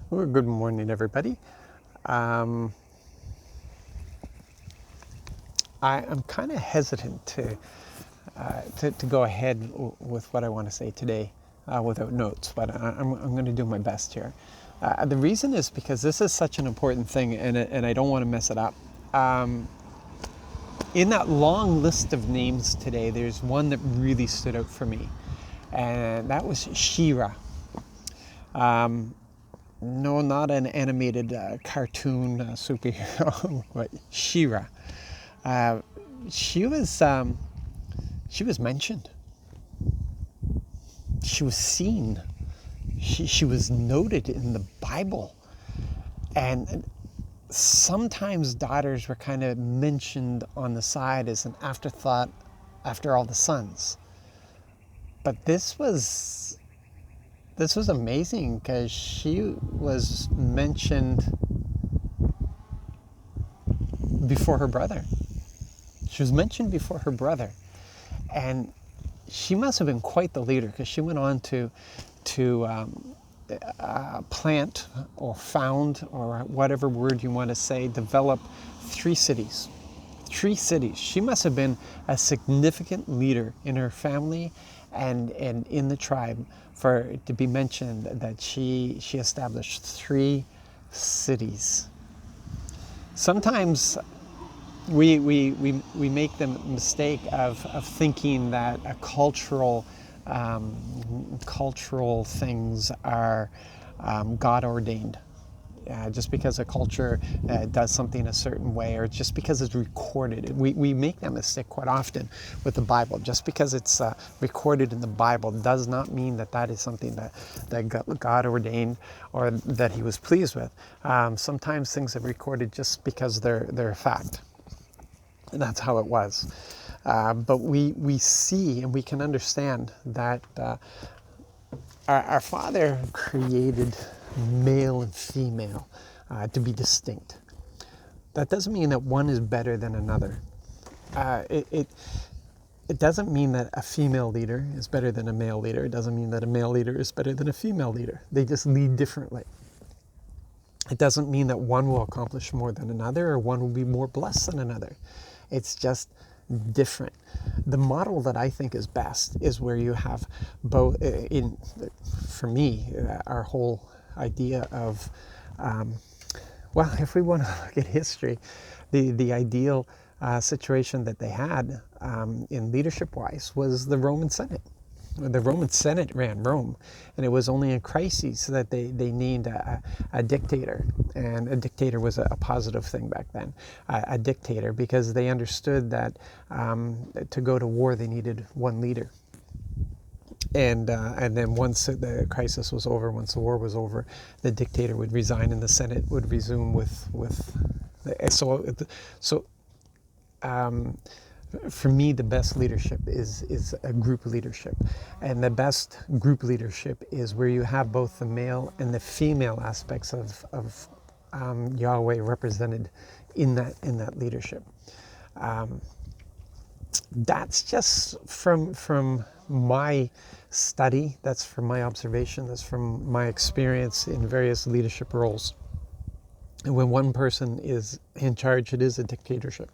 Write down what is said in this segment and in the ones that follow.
Well, good morning, everybody. Um, I'm kind of hesitant to go ahead with what I want to say today without notes, but I'm going to do my best here. The reason is because this is such an important thing, and I don't want to mess it up. In that long list of names today, there's one that really stood out for me, and that was Shira. No, not an animated cartoon superhero, but Shira. Uh, she was she was mentioned. She was seen. She was noted in the Bible, and sometimes daughters were kind of mentioned on the side as an afterthought after all the sons. But this was amazing because she was mentioned before her brother. She was mentioned before her brother, and she must have been quite the leader because she went on to plant or found, or whatever word you want to say, develop 3 cities. 3 cities. She must have been a significant leader in her family and in the tribe for it to be mentioned that she established 3 cities. Sometimes we make the mistake of thinking that a cultural things are God ordained. Just because a culture does something a certain way, or just because it's recorded. We make that mistake quite often with the Bible. Just because it's recorded in the Bible does not mean that that is something that God ordained or that He was pleased with. Sometimes things are recorded just because they're a fact. And that's how it was. But we see and we can understand that our Father created male and female to be distinct. That doesn't mean that one is better than another. It doesn't mean that a female leader is better than a male leader. It doesn't mean that a male leader is better than a female leader. They just lead differently. It doesn't mean that one will accomplish more than another or one will be more blessed than another. It's just different. The model that I think is best is where you have both. For me, our whole idea of, well, if we want to look at history, the ideal situation that they had in leadership-wise was the Roman Senate. The Roman Senate ran Rome, and it was only in crises that they named a dictator, and a dictator was a positive thing back then, a dictator, because they understood that to go to war they needed one leader. And then once the crisis was over, once the war was over, the dictator would resign and the Senate would resume for me, the best leadership is a group leadership. And the best group leadership is where you have both the male and the female aspects of Yahweh represented in that leadership. That's just from my study, that's from my observation, that's from my experience in various leadership roles. And when one person is in charge, it is a dictatorship.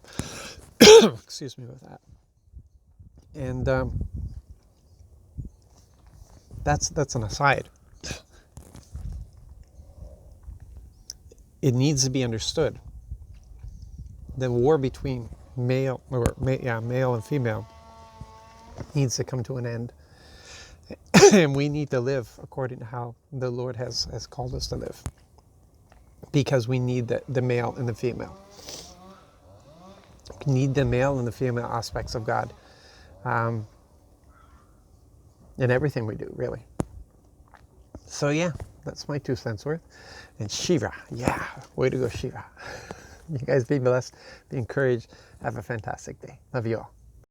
Excuse me with that. And that's an aside. It needs to be understood. The war between male and female needs to come to an end. And we need to live according to how the Lord has called us to live. Because we need the male and the female. We need the male and the female aspects of God in everything we do, really. So yeah, that's my 2 cents worth. And Shiva, yeah, way to go, Shiva. You guys be blessed, be encouraged, have a fantastic day. Love you all.